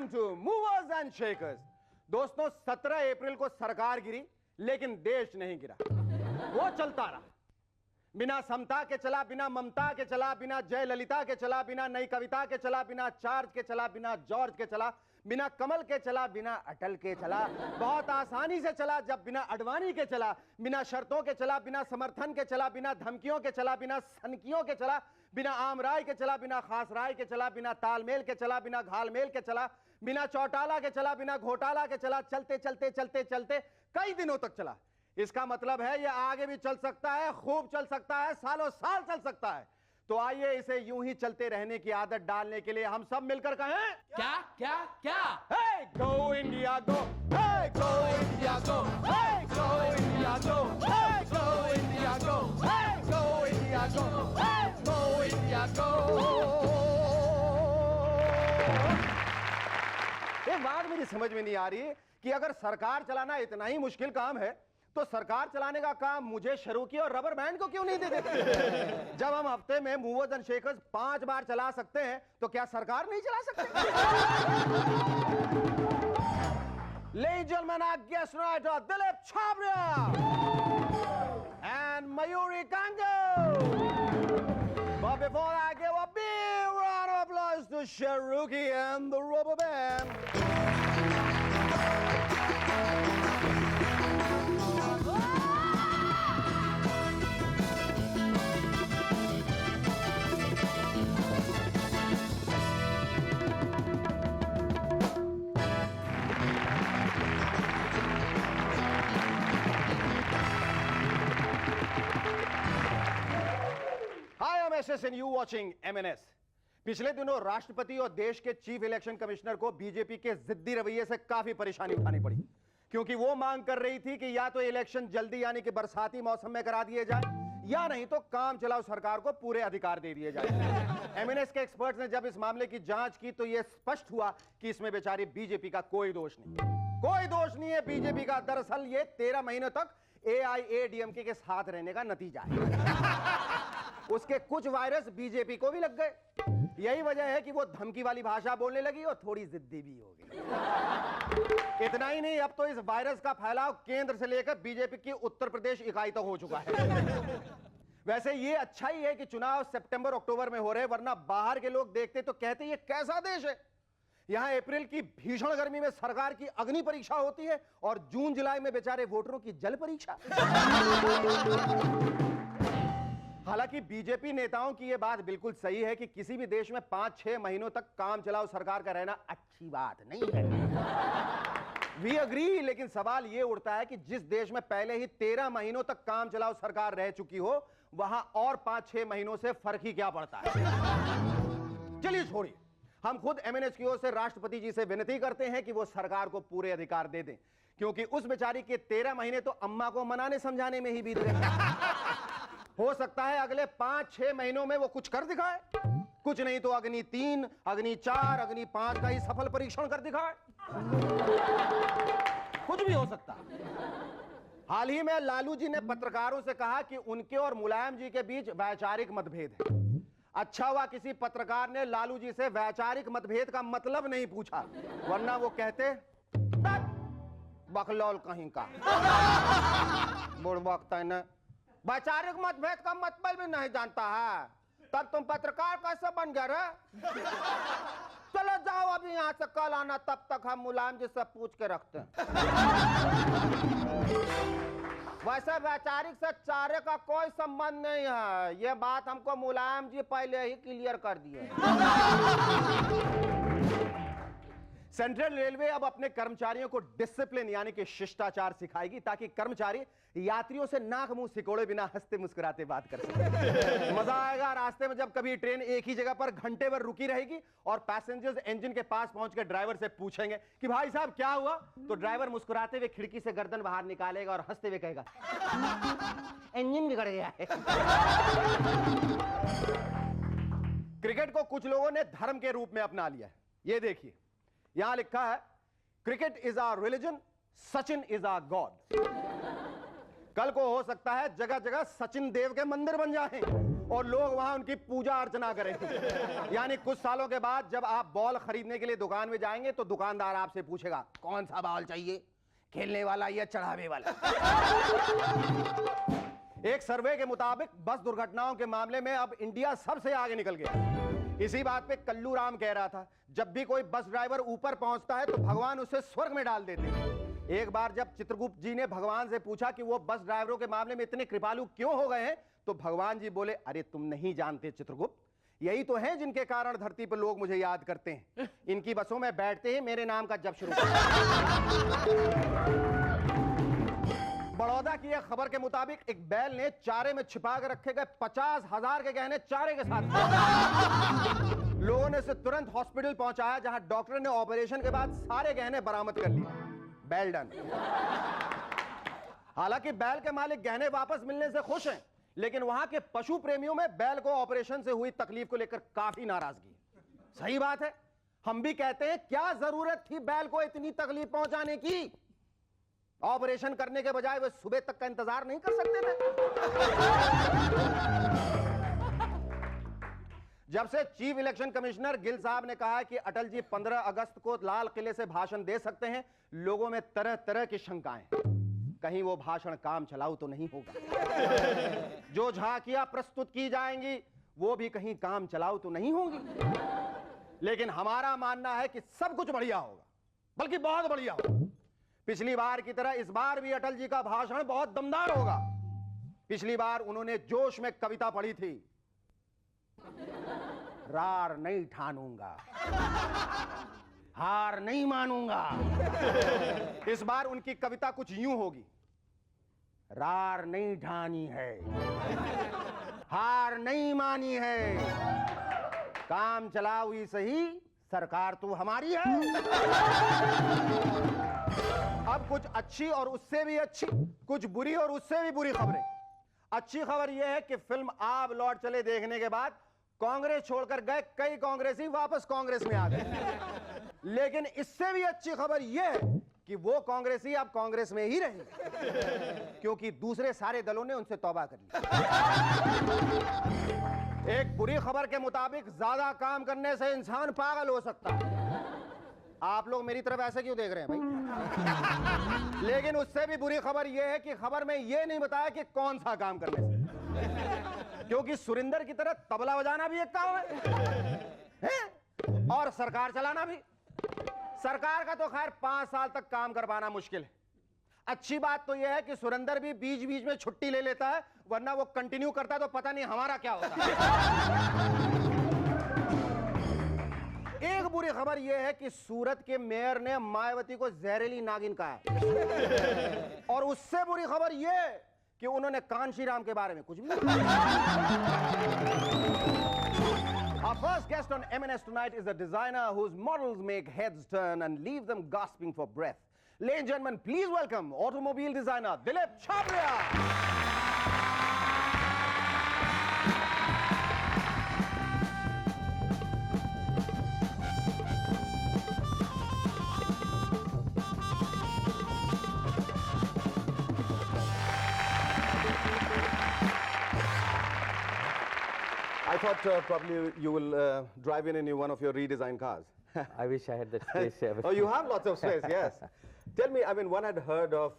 Welcome to movers and shakers. दोस्तों 17 अप्रैल को सरकार गिरी लेकिन देश नहीं गिरा। वो चलता रहा, बिना समता के चला, बिना ममता के चला, बिना जयललिता के चला, बिना नई कविता के चला, बिना चार्ज के चला, बिना जॉर्ज के चला, बिना कमल के चला, बिना अटल के चला। बहुत आसानी से चला जब बिना अडवाणी के चला, बिना शर्तों के चला, बिना समर्थन के चला, बिना धमकियों के चला, बिना सनकियों के चला, बिना आम राय के चला, बिना खास राय के चला, बिना तालमेल के चला, बिना घालमेल के चला, बिना चौटाला के चला, बिना घोटाला के चला। चलते चलते चलते चलते कई दिनों तक चला। इसका मतलब है ये आगे भी चल सकता है, खूब चल सकता है, सालों साल चल सकता है। तो आइए इसे यूं ही चलते रहने की आदत डालने के लिए हम सब मिलकर कहें क्या क्या क्या? हे गो इंडिया गो, हे गो इंडिया गो, हे गो इंडिया गो, हे गो इंडिया गो, हे गो इंडिया गो, हे गो इंडिया गो। एक बात मेरी समझ में नहीं आ रही कि अगर सरकार चलाना इतना ही मुश्किल काम है तो सरकार चलाने का काम मुझे, शरूकी और रबर बैंड को क्यों नहीं दे देते? जब हम हफ्ते में मूवर्स एंड शेकर्स 5 बार चला सकते हैं तो क्या सरकार नहीं चला सकती? Ladies and gentlemen, our guest writer Dilip Chhabria and Mayuri Kango. But before I give a big round of applause to Sharuki and the Rubber Band. Hi, I'm SS and you watching MNS. पिछले दिनों राष्ट्रपति और देश के chief election commissioner को BJP के जिद्दी रवैये से काफी परेशानी उठानी पड़ी, क्योंकि वो मांग कर रही थी कि या तो इलेक्शन जल्दी यानी कि बरसाती मौसम में करा दिए जाए या नहीं तो काम चलाओ सरकार को पूरे अधिकार दे दिए जाए। एमएनएस के एक्सपर्ट्स ने जब इस मामले की जांच की तो यह स्पष्ट हुआ कि इसमें बेचारी बीजेपी का कोई दोष नहीं है बीजेपी का। दरअसल ये 13 महीनों तक एआईएडीएमके के साथ रहने का नतीजा है। उसके कुछ वायरस बीजेपी को भी लग गए। यही वजह है कि वो धमकी वाली भाषा बोलने लगी और थोड़ी जिद्दी भी हो गई। इतना ही नहीं, अब तो इस वायरस का फैलाव केंद्र से लेकर बीजेपी की उत्तर प्रदेश इकाई तक हो चुका है। वैसे ये अच्छा ही है कि चुनाव सितंबर अक्टूबर में हो रहे, वरना बाहर के लोग देखते तो कहते ये कैसा देश है। यहां अप्रैल की भीषण गर्मी में सरकार की अग्नि परीक्षा होती है और जून जुलाई में बेचारे वोटरों की जल परीक्षा। हालांकि बीजेपी नेताओं की यह बात बिल्कुल सही है कि किसी भी देश में 5-6 महीनों तक काम चलाओ सरकार का रहना अच्छी बात नहीं है। वी अग्री, लेकिन सवाल यह उठता है कि जिस देश में पहले ही 13 महीनों तक काम चलाओ सरकार रह चुकी हो, वहां और 5-6 महीनों से फर्क ही क्या पड़ता है। चलिए छोड़िए, हम खुद एमएनएस की ओर से राष्ट्रपति जी से विनती करते हैं कि वो सरकार को पूरे अधिकार दे दें, क्योंकि उस बेचारी के 13 महीने तो अम्मा को मनाने समझाने में ही बीत गए। हो सकता है अगले 5-6 महीनों में वो कुछ कर दिखाए, कुछ नहीं तो अग्नि 3, अग्नि 4, अग्नि 5 का ही सफल परीक्षण कर दिखाए। कुछ भी हो सकता। हाल ही में लालू जी ने पत्रकारों से कहा कि उनके और मुलायम जी के बीच वैचारिक मतभेद है। अच्छा हुआ किसी पत्रकार ने लालू जी से वैचारिक मतभेद का मतलब नहीं पूछा, वरना वो कहते बकलौल कहीं का बुड़बक तैने वैचारिक मतभेद का मतलब भी नहीं जानता है, तब तुम पत्रकार कैसे बन गए रे? चलो जाओ अभी यहां से, कल आना, तब तक हम मुलायम जी से पूछ के रखते हैं। वैसे वैचारिक से चारे का कोई संबंध नहीं है, यह बात हमको मुलायम जी पहले ही क्लियर कर दिए। सेंट्रल रेलवे अब अपने कर्मचारियों को डिसिप्लिन यानी कि शिष्टाचार सिखाएगी, ताकि कर्मचारी यात्रियों से नाक मुंह सिकोड़े बिना हंसते मुस्कुराते बात कर सके। मजा आएगा रास्ते में जब कभी ट्रेन एक ही जगह पर घंटे भर रुकी रहेगी और पैसेंजर्स इंजन के पास पहुंचकर ड्राइवर से पूछेंगे कि भाई साहब क्या हुआ, तो ड्राइवर मुस्कुराते हुए खिड़की से गर्दन बाहर निकालेगा और हंसते हुए कहेगा इंजन बिगड़ गया है। क्रिकेट को कुछ लोगों ने धर्म के रूप में अपना लिया है। ये देखिए, यहां लिखा है cricket is our religion, Sachin is our god. कल को हो सकता है जगह जगह सचिन देव के मंदिर बन जाएं। और लोग वहां उनकी पूजा अर्चना करेंगे। यानी कुछ सालों के बाद जब आप बॉल खरीदने के लिए दुकान में जाएंगे तो दुकानदार आपसे पूछेगा कौन सा बॉल चाहिए, खेलने वाला या चढ़ावे वाला। एक सर्वे के मुताबिक बस दुर्घटनाओं के मामले में अब इंडिया सबसे आगे निकल गया। इसी बात पे कल्लू राम कह रहा था, जब भी कोई बस ड्राइवर ऊपर पहुंचता है तो भगवान उसे स्वर्ग में डाल देते हैं। एक बार जब चित्रगुप्त जी ने भगवान से पूछा कि वो बस ड्राइवरों के मामले में इतने कृपालु क्यों हो गए हैं, तो भगवान जी बोले, अरे तुम नहीं जानते चित्रगुप्त, यही तो हैं जिनके कारण धरती पर लोग मुझे याद करते हैं। इनकी बसों में बैठते ही मेरे नाम का जप शुरू बड़ौदा की एक खबर के मुताबिक एक बैल ने चारे में छिपा कर रखे गए 50,000 के गहने चारे के साथ लोगों ने इसे तुरंत हॉस्पिटल पहुंचाया, जहां डॉक्टर ने ऑपरेशन के बाद सारे गहने बरामद कर लिए। बैल डन। हालांकि बैल के मालिक गहने वापस मिलने से खुश हैं, लेकिन वहां के पशु प्रेमियों में बैल को ऑपरेशन से हुई तकलीफ को लेकर काफी नाराजगी है। सही बात है, हम भी कहते हैं क्या जरूरत थी बैल को इतनी तकलीफ पहुंचाने की। ऑपरेशन करने के बजाय वे सुबह तक का इंतजार नहीं कर सकते थे। जब से चीफ इलेक्शन कमिश्नर गिल साहब ने कहा है कि अटल जी 15 अगस्त को लाल किले से भाषण दे सकते हैं, लोगों में तरह तरह की शंकाएं। कहीं वो भाषण काम चलाऊ तो नहीं होगा। जो झांकियां प्रस्तुत की जाएंगी वो भी कहीं काम चलाऊ तो नहीं होंगी। लेकिन हमारा मानना है कि सब कुछ बढ़िया होगा, बल्कि बहुत बढ़िया होगा। पिछली बार की तरह इस बार भी अटल जी का भाषण बहुत दमदार होगा। पिछली बार उन्होंने जोश में कविता पढ़ी थी, रार नहीं ठानूंगा, हार नहीं मानूंगा। इस बार उनकी कविता कुछ यूं होगी, रार नहीं ठानी है, हार नहीं मानी है, काम चलाओ ही सही, सरकार तो हमारी है। अब कुछ अच्छी और उससे भी अच्छी, कुछ बुरी और उससे भी बुरी खबरें। अच्छी खबर यह है कि फिल्म आप लौट चले देखने के बाद कांग्रेस छोड़कर गए कई कांग्रेसी वापस कांग्रेस में आ गए। लेकिन इससे भी अच्छी खबर यह है कि वो कांग्रेसी अब कांग्रेस में ही रहेंगे, क्योंकि दूसरे सारे दलों ने उनसे तौबा कर ली। एक बुरी खबर के मुताबिक ज्यादा काम करने से इंसान पागल हो सकता है। आप लोग मेरी तरफ ऐसे क्यों देख रहे हैं भाई? लेकिन उससे भी बुरी खबर यह है कि खबर में यह नहीं बताया कि कौन सा काम करने से, क्योंकि सुरिंदर की तरह तबला बजाना भी एक काम है और सरकार चलाना भी। सरकार का तो खैर 5 साल तक काम कर पाना मुश्किल है। अच्छी बात तो यह है कि सुरिंदर भी बीच बीच में छुट्टी ले लेता है, वरना वो कंटिन्यू करता तो पता नहीं हमारा क्या होता। एक बुरी खबर यह है कि सूरत के मेयर ने मायावती को जहरीली नागिन कहा है। और उससे बुरी खबर यह कि उन्होंने कांशीराम के बारे में कुछ भी नहीं कहा। Our first guest on M&S tonight is a designer whose models make heads turn and leave them gasping for breath. Ladies and gentlemen, please welcome automobile designer Dilip Chhabria. I thought probably you will drive in one of your redesigned cars. I wish I had that space. Oh, you have lots of space, yes. Tell me, I mean, one had heard of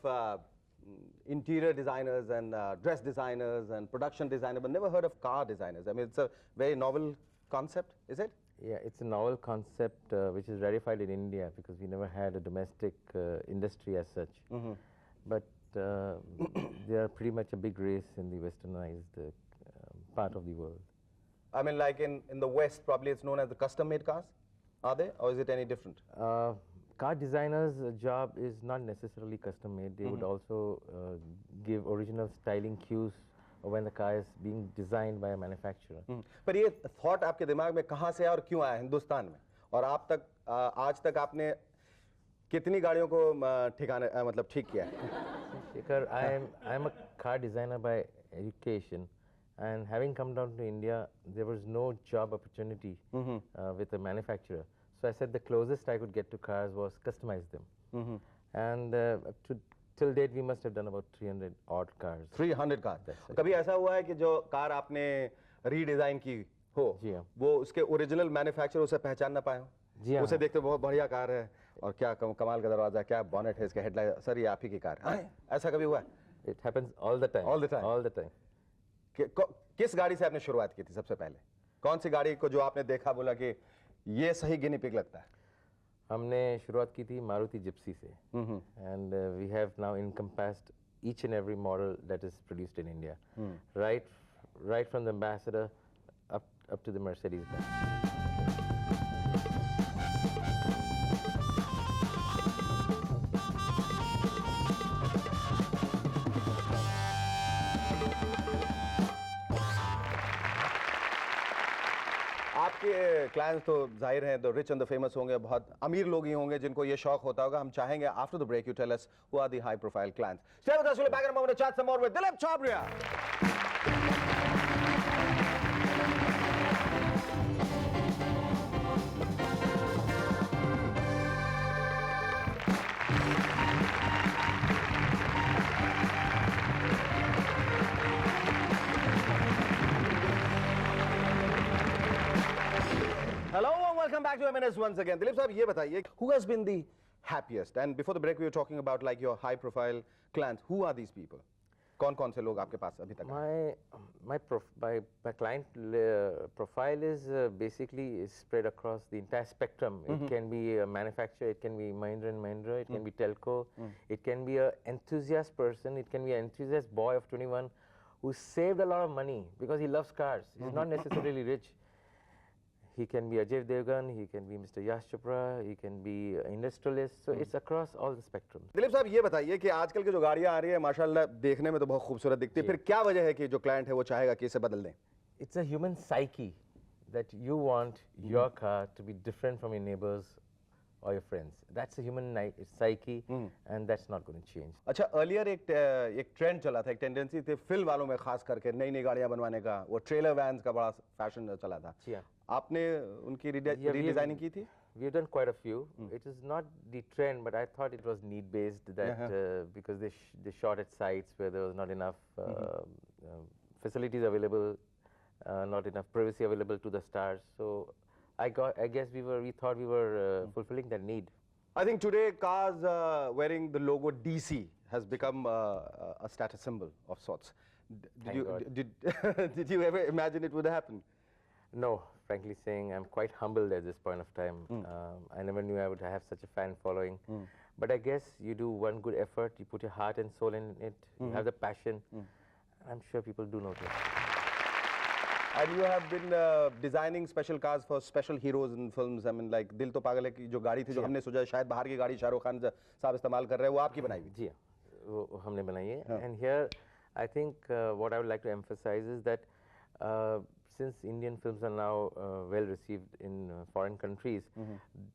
interior designers and dress designers and production designers, but never heard of car designers. I mean, it's a very novel concept, is it? Yeah, it's a novel concept which is rarified in India because we never had a domestic industry as such. Mm-hmm. But they are pretty much a big race in the westernized part of the world. I mean, like in the West, probably it's known as the custom-made cars, are they? Or is it any different? Car designers' job is not necessarily custom-made. They would also give original styling cues when the car is being designed by a manufacturer. पर ये thought आपके दिमाग में कहाँ से आया और क्यों आया हिंदुस्तान में? और आप तक आज तक आपने कितनी गाड़ियों को ठिकाने मतलब ठीक किया है? Shekhar, I am a car designer by education. And having come down to India, there was no job opportunity with a manufacturer. So I said the closest I could get to cars was customize them. And till date, we must have done about 300 odd cars. 300 cars. कभी ऐसा हुआ है कि जो car आपने redesign की हो, जी हाँ। वो उसके ओरिजिनल मैन्युफैक्चरर उसे पहचान ना पाए हो? जी हाँ। उसे देखते बहुत बढ़िया कार है और क्या कमाल का दरवाजा, क्या बॉनेट है इसके, हेडलाइट, सर ये आप ही की कार है। ऐसा कभी हुआ है? It happens all the time. All the time. All the time. किस गाड़ी से आपने शुरुआत की थी सबसे पहले? कौन सी गाड़ी को जो आपने देखा बोला कि ये सही गिनी पिग लगता है? हमने शुरुआत की थी मारुति जिप्सी से, and we have now encompassed each and every model that is produced in India, right from the Ambassador up to the Mercedes Benz. आपके क्लाइंट्स तो जाहिर हैं, तो रिच एंड द फेमस होंगे, बहुत अमीर लोग ही होंगे जिनको ये शौक होता होगा। हम चाहेंगे after the break you tell us who are the high profile clients. Stay with us, we'll be back in a moment to chat some more with Dilip Chhabria. Hello and welcome back to M&S once again. Dilip साहब ये बताइए, who has been the happiest? And before the break we were talking about like your high profile clients. Who are these people? कौन-कौन से लोग आपके पास अभी तक आए? My client profile is basically is spread across the entire spectrum. It can be a manufacturer, it can be Mahindra and Mahindra, it can be telco, it can be an enthusiast person, it can be an enthusiast boy of 21 who saved a lot of money because he loves cars. He's not necessarily rich. He can be Ajay Devgan, he can be Mr. Yash Chopra, he can be an industrialist. So it's across all the spectrum. Dilip साहब ये बताइए कि आजकल की जो गाड़ियां आ रही है माशाल्लाह देखने में तो बहुत खूबसूरत दिखती है, फिर क्या वजह है कि जो क्लाइंट है वो चाहेगा कि इसे बदल दें? It's a human psyche that you want your car to be different from your neighbors or your friends. That's a human psyche and that's not going to change. अच्छा, अर्लियर एक ट्रेंड चला था, एक टेंडेंसी थी film वालों में खास करके नई नई गाड़ियां बनवाने का, वो ट्रेलर वैन्स का बड़ा फैशन चला था। जी हाँ। आपने उनकी रीडिजाइनिंग की थी? We've done quite a few. It is not the trend, but I thought it was need-based that because they shot at sites where there was not enough facilities available, not enough privacy available to the stars. So I guess we thought we were fulfilling that need. I think today cars wearing the logo DC has become a status symbol of sorts. Did you ever imagine it would happen? No, frankly saying, I'm quite humbled at this point of time. I never knew I would have such a fan following. But I guess you do one good effort, you put your heart and soul in it, you have the passion. I'm sure people do notice. And you have been designing special cars for special heroes in films. I mean, like Dil To Pagal Hai की जो गाड़ी थी जो हमने सोचा शायद बाहर की गाड़ी शाहरुख खान साहब इस्तेमाल कर रहे हैं, वो आपकी बनाई हुई थी? जी हाँ, वो हमने बनाई है. And here, I think what I would like to emphasize is that since Indian films are now well received in foreign countries,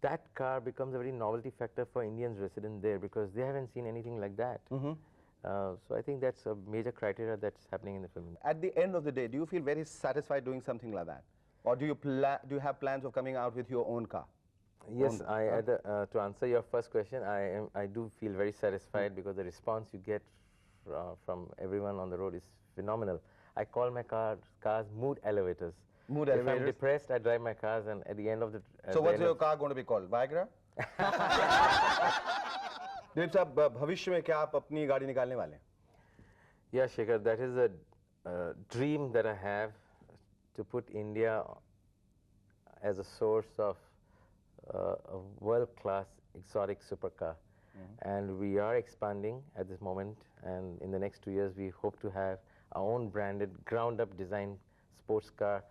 that car becomes a very novelty factor for Indians resident there because they haven't seen anything like that. So I think that's a major criteria that's happening in the film. At the end of the day, do you feel very satisfied doing something like that? Or do you have plans of coming out with your own car? Yes, to answer your first question, I do feel very satisfied because the response you get from everyone on the road is phenomenal. I call my cars mood elevators. Mood If elevators? I'm depressed, I drive my cars, and at the end of the So what's your car going to be called? Viagra? Dilip साहब, भविष्य में क्या आप अपनी गाड़ी निकालने वाले हैं? Yeah, Shekhar, that is a dream that I have to put India as a source of a world-class exotic supercar. And we are expanding at this moment, and in the next 2 years we hope to have our own branded, ground-up design sports car,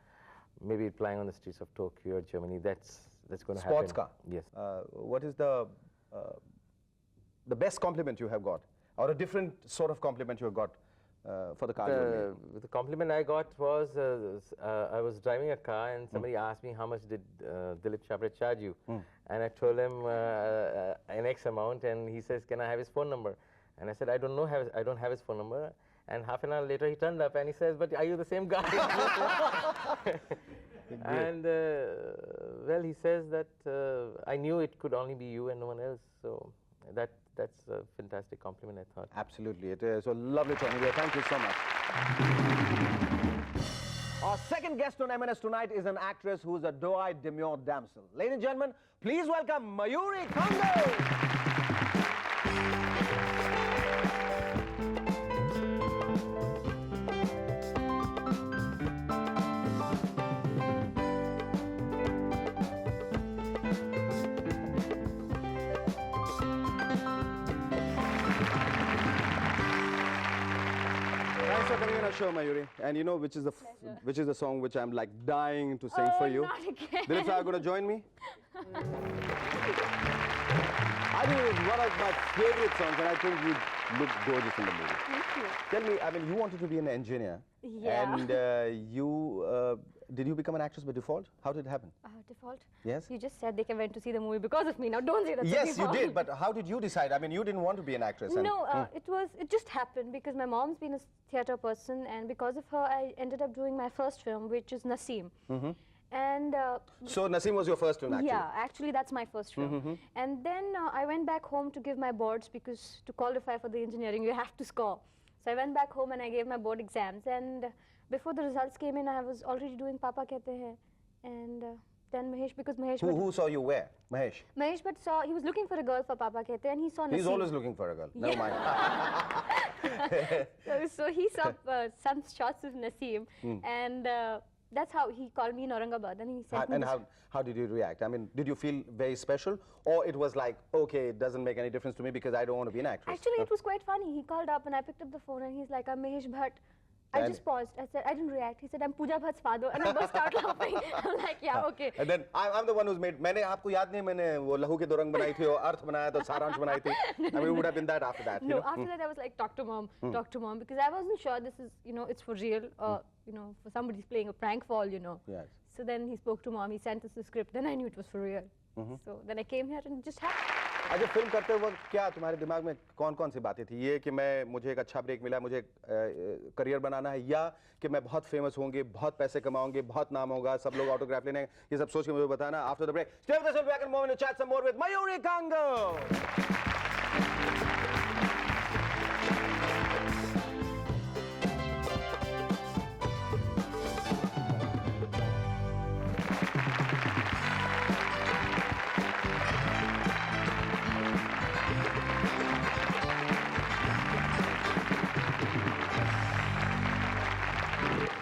maybe flying on the streets of Tokyo or Germany. That's going to happen. Sports car? Yes. What is the best compliment you have got, or a different sort of compliment you have got for the car you have made? The compliment I got was I was driving a car and somebody asked me how much did Dilip Chhabria charge you, and I told him an X amount, and he says, "Can I have his phone number?" And I said, "I don't have his phone number." And half an hour later he turned up and he says, "But are you the same guy?" And well, he says that I knew it could only be you and no one else. So that's a fantastic compliment, I thought. Absolutely, it is. So lovely talking to you. Thank you so much. Our second guest on M&S tonight is an actress who is a doe-eyed, demure damsel. Ladies and gentlemen, please welcome Mayuri Kango. Thanks for coming on our show, Mayuri. And you know which is the song which I'm like dying to sing for you? Not again. Dilip sir, are you going to join me? I think it's one of my favorite songs, and I think you look gorgeous in the movie. Thank you. Tell me, I mean, you wanted to be an engineer. Yeah. And did you become an actress by default? How did it happen? Default? Yes. You just said they went to see the movie because of me. Now don't say that. Yes, you did. But how did you decide? I mean, you didn't want to be an actress. and- No, it just happened because my mom's been a theatre person, and because of her, I ended up doing my first film, which is Naseem. And So Naseem was your first film, actually. yeah, actually that's my first film. And then I went back home to give my boards because to qualify for the engineering, you have to score. So I went back home and I gave my board exams. And before the results came in, I was already doing Papa Kehte Hain. And then Mahesh, because Mahesh Bhatt, Who saw you where? Mahesh. Mahesh Bhatt saw, he was looking for a girl for Papa Kehte Hain, and he saw Naseem. He's always looking for a girl. Never mind. So he saw some shots of Naseem, and that's how he called me in Aurangabad, and he said, And how did you react? I mean, did you feel very special? Or it was like, okay, it doesn't make any difference to me because I don't want to be an actress? Actually, it was quite funny. He called up and I picked up the phone and he's like, I'm Mahesh Bhatt. I And- just paused. I said, I didn't react. He said, I'm Pooja Bhatt's father. And I burst out laughing. I'm like, yeah, okay. And then I'm the one who's made. मैंने आपको याद नहीं मैंने वो लहू के दो रंग बनाई थी और अर्थ बनाया तो सारांश बनाई थी. I mean, it would have been that after that. you No, know? after that I was like, talk to mom, because I wasn't sure this is, it's for real or, for somebody's playing a prank for all, Yes. So then he spoke to mom, he sent us the script, then I knew it was for real. So then I came here and it just happened. अच्छा film करते वक्त क्या तुम्हारे दिमाग में कौन-कौन सी बातें थी? ये कि मुझे एक अच्छा ब्रेक मिला, मुझे करियर बनाना है, या कि मैं बहुत फेमस होंगे, बहुत पैसे कमाऊंगे, बहुत नाम होगा, सब लोग ऑटोग्राफ लेने, ये सब सोच के मुझे बताना. After the break, stay with us, we'll be back in a moment to chat some more with Mayuri Kango.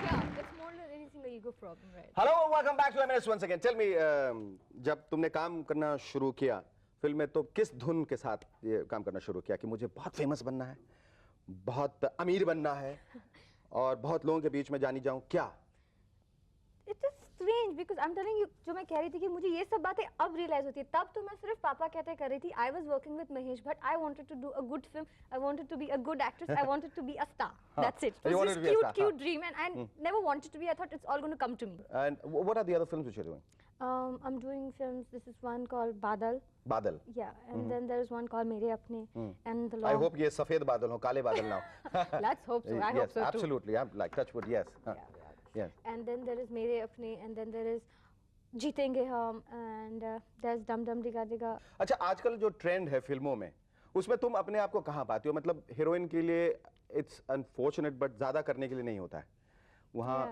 Yeah, it's more than anything a ego problem, right? Hello, welcome back to M&S once again. Tell me, जब तुमने काम करना शुरू किया film में, तो किस धुन के साथ ये काम करना शुरू किया कि मुझे बहुत फेमस बनना है, बहुत अमीर बनना है और बहुत लोगों के बीच में जानी जाऊं, क्या? It is strange because I'm telling you, जो मैं कह रही थी कि मुझे ये सब बातें अब realize होती है, तब तो मैं सिर्फ पापा कहते कर रही थी. I was working with Mahesh Bhatt. I wanted to do a good film. I wanted to be a good actress. I wanted to be a star. That's it. It You was wanted this to be a star, cute dream, and I never wanted to be. I thought it's all going to come to me. And what are the other films which you're doing? I'm doing films. This is one called Badal. बादल. Yeah, and then there is one called Mere Apne, and the I long. hope ये सफेद बादल हो, काले बादल ना हो. Let's hope so. I yes, hope so too. absolutely. I'm like touch wood. Yes. Yes. And then there is Mere Apne, and then there is Jeetenge Hum, and there's Dum Dum Diga Diga. अच्छा आजकल जो trend है फिल्मों में, उसमें तुम अपने आप को कहाँ पाती हो? मतलब हीरोइन के लिए इट्स अनफॉर्चुनेट बट ज्यादा करने के लिए नहीं होता है. वहाँ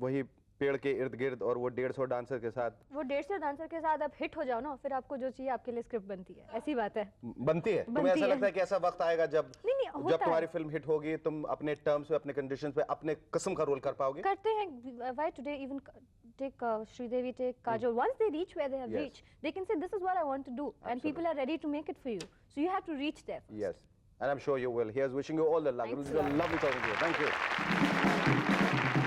वही पेड़ के इर्द गिर्द और वो 150 डांसर के साथ. वो 150 डांसर के साथ आप हिट हो जाओ ना, फिर आपको जो चाहिए आपके लिए स्क्रिप्ट बनती है. ऐसी बात है. बनती है. तुम्हें बनती ऐसा है. लगता है कि ऐसा वक्त आएगा जब नहीं, होता जब तुम्हारी है. फिल्म हिट होगी, तुम अपने टर्म्स पे, अपने कंडीशंस पे, अपने किस्म का रोल कर पाओगे? करते हैं. Why today even take Sridevi, take Kajol. Once they reach where they have Yes. reached, they can say this is what I want to do, and people are ready to make it for you. So you have to reach there first. Yes. And I'm sure you will. Here's wishing you all the luck. It Thanks was a lot. lovely talking to you. Thank you.